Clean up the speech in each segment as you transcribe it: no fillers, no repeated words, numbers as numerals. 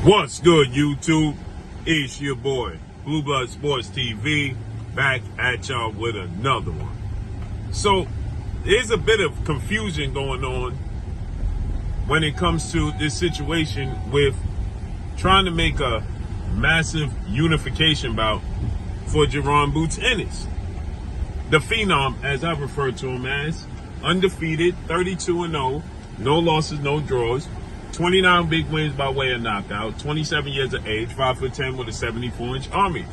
What's good, YouTube? It's your boy, Blue Blood Sports TV, back at y'all with another one. So, there's a bit of confusion going on when it comes to this situation with trying to make a massive unification bout for Jaron Boots Ennis. The Phenom, as I refer to him as, undefeated, 32-0, no losses, no draws, 29 big wins by way of knockout, 27 years of age, 5'10" with a 74-inch arm reach.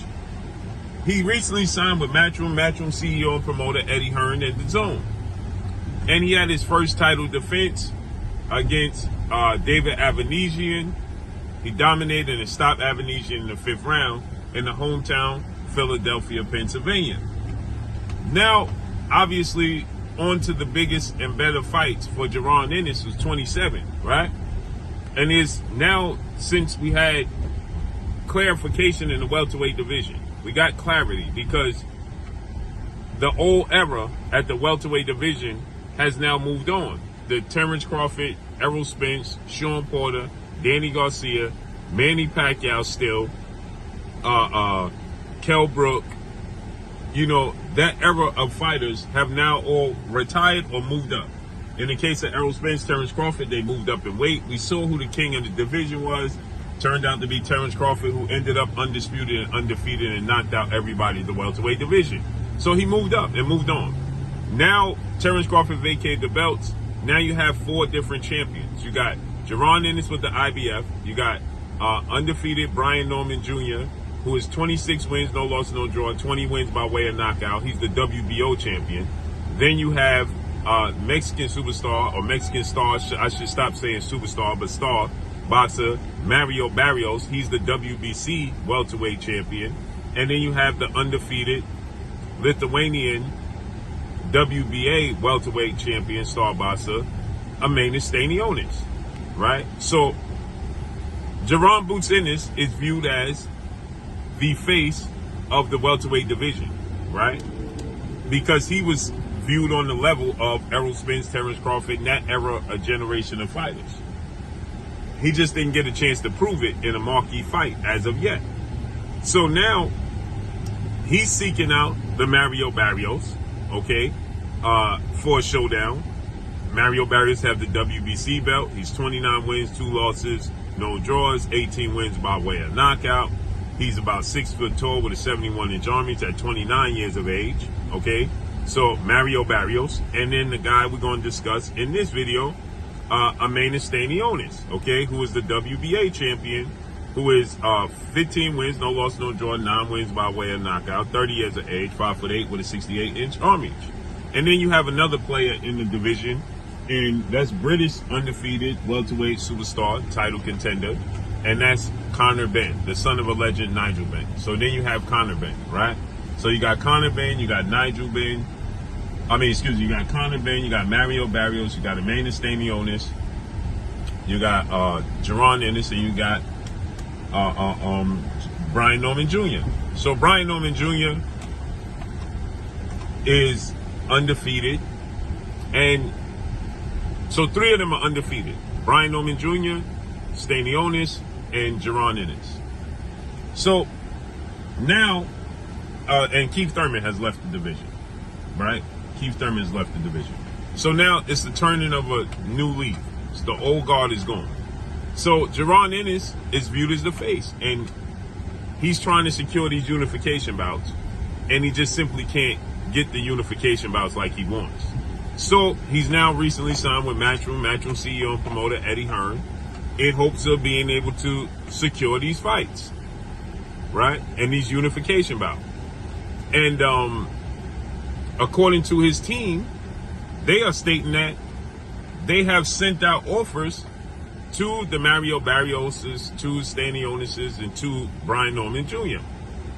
He recently signed with Matchroom CEO and promoter Eddie Hearn at the Zone. And he had his first title defense against David Avanesian. He dominated and stopped Avanesian in the 5th round in the hometown, Philadelphia, Pennsylvania. Now, obviously, on to the biggest and better fights for Jaron Ennis was 27, right? And is now, since we had clarification in the welterweight division, we got clarity because the old era at the welterweight division has now moved on. The Terrence Crawford, Errol Spence, Sean Porter, Danny Garcia, Manny Pacquiao still, Kell Brook, you know, that era of fighters have now all retired or moved up. In the case of Errol Spence, Terrence Crawford, they moved up in weight. We saw who the king of the division was. Turned out to be Terrence Crawford, who ended up undisputed and undefeated and knocked out everybody in the welterweight division. So he moved up and moved on. Now, Terrence Crawford vacated the belts. Now you have 4 different champions. You got Jaron Ennis with the IBF. You got undefeated Brian Norman Jr., who is 26 wins, no loss, no draw, 20 wins by way of knockout. He's the WBO champion. Then you have Mexican superstar, or Mexican star, I should stop saying superstar, but star boxer Mario Barrios. He's the WBC welterweight champion. And then you have the undefeated Lithuanian WBA welterweight champion, star boxer Ennis Stanionis, right? So Jaron Boots Ennis is viewed as the face of the welterweight division, right? Because he was viewed on the level of Errol Spence, Terrence Crawford, in that era, a generation of fighters. He just didn't get a chance to prove it in a marquee fight as of yet. So now he's seeking out the Mario Barrios, okay, for a showdown. Mario Barrios have the WBC belt. He's 29 wins, 2 losses, no draws, 18 wins by way of knockout. He's about 6 foot tall with a 71-inch arm reach at 29 years of age, okay? So Mario Barrios, and then the guy we're going to discuss in this video, Ennis Stanionis, okay, who is the WBA champion, who is 15 wins, no loss, no draw, 9 wins by way of knockout, 30 years of age, 5'8" with a 68-inch arm reach. And then you have another player in the division, and that's British undefeated welterweight superstar, title contender, and that's Conor Benn, the son of a legend, Nigel Benn. So then you have Conor Benn, right? So you got Conor Benn, you got Nigel Benn. You got Conor Benn, you got Mario Barrios, you got Ennis Stanionis, you got Jaron Ennis, and you got Brian Norman Jr. So Brian Norman Jr. is undefeated, and so 3 of them are undefeated. Brian Norman Jr., Stanionis, and Jaron Ennis. So now, and Keith Thurman has left the division, right? Keith Thurman has left the division. So now it's the turning of a new leaf. The old guard is gone. So Jaron Ennis is viewed as the face, and he's trying to secure these unification bouts, and he just simply can't get the unification bouts like he wants. So he's now recently signed with Matchroom CEO and promoter Eddie Hearn, in hopes of being able to secure these fights, right? And these unification bouts. And according to his team, they are stating that they have sent out offers to the Mario Barrioses, to Stanionises, and to Brian Norman Jr.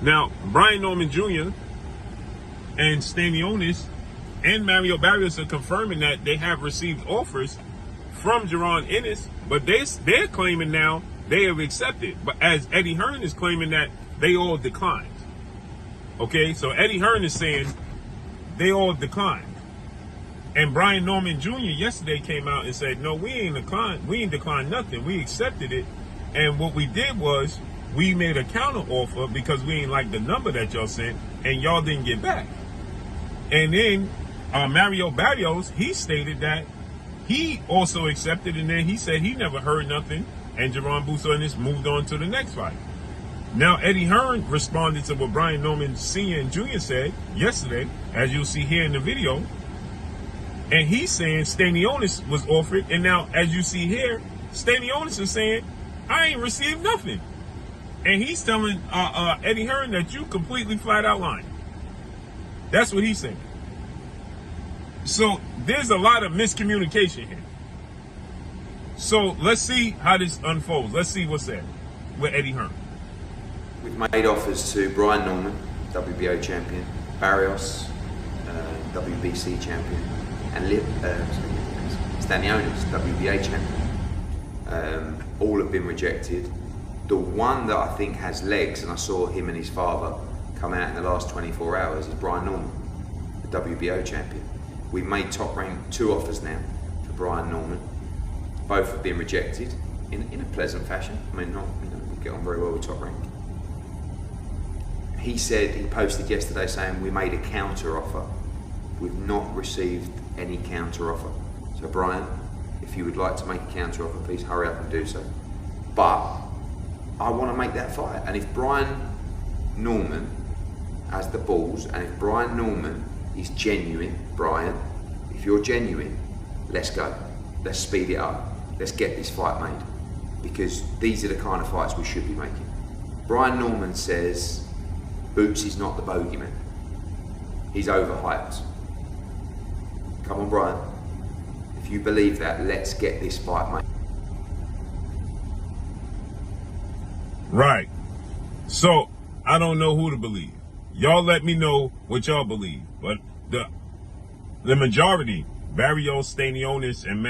Now, Brian Norman Jr. and Stanionis and Mario Barrios are confirming that they have received offers from Jaron Ennis, but they're claiming now they have accepted. But as Eddie Hearn is claiming that they all declined. Okay, so Eddie Hearn is saying they all declined. And Brian Norman Jr. yesterday came out and said, no, we ain't declined nothing. We accepted it. And what we did was we made a counter offer because we ain't like the number that y'all sent, and y'all didn't get back. And then Mario Barrios, he stated that he also accepted, and then he said he never heard nothing, and Jaron Ennis moved on to the next fight. Now, Eddie Hearn responded to what Brian Norman Sr. and Jr. said yesterday, as you'll see here in the video. And he's saying Stanionis was offered, and now, as you see here, Stanionis is saying, I ain't received nothing. And he's telling Eddie Hearn that you completely flat out lying. That's what he's saying. So there's a lot of miscommunication here. So let's see how this unfolds. Let's see what's said with Eddie Hearn. We've made offers to Brian Norman, WBO champion, Barrios, WBC champion, and Stanionis, WBA champion. All have been rejected. The one that I think has legs, and I saw him and his father come out in the last 24 hours, is Brian Norman, the WBO champion. We've made top rank 2 offers now for Brian Norman. Both have been rejected in a pleasant fashion. I mean, not, we get on very well with top rank. He said, he posted yesterday saying we made a counter offer. We've not received any counter offer. So Brian, if you would like to make a counter offer, please hurry up and do so. But I want to make that fight. And if Brian Norman has the balls, and if Brian Norman is genuine, Brian, if you're genuine, let's go. Let's speed it up. Let's get this fight made. Because these are the kind of fights we should be making. Brian Norman says Boots is not the bogeyman. He's overhyped. Come on, Brian. If you believe that, let's get this fight made. Right. So, I don't know who to believe. Y'all let me know what y'all believe. But the majority, Barrios, Stanionis, and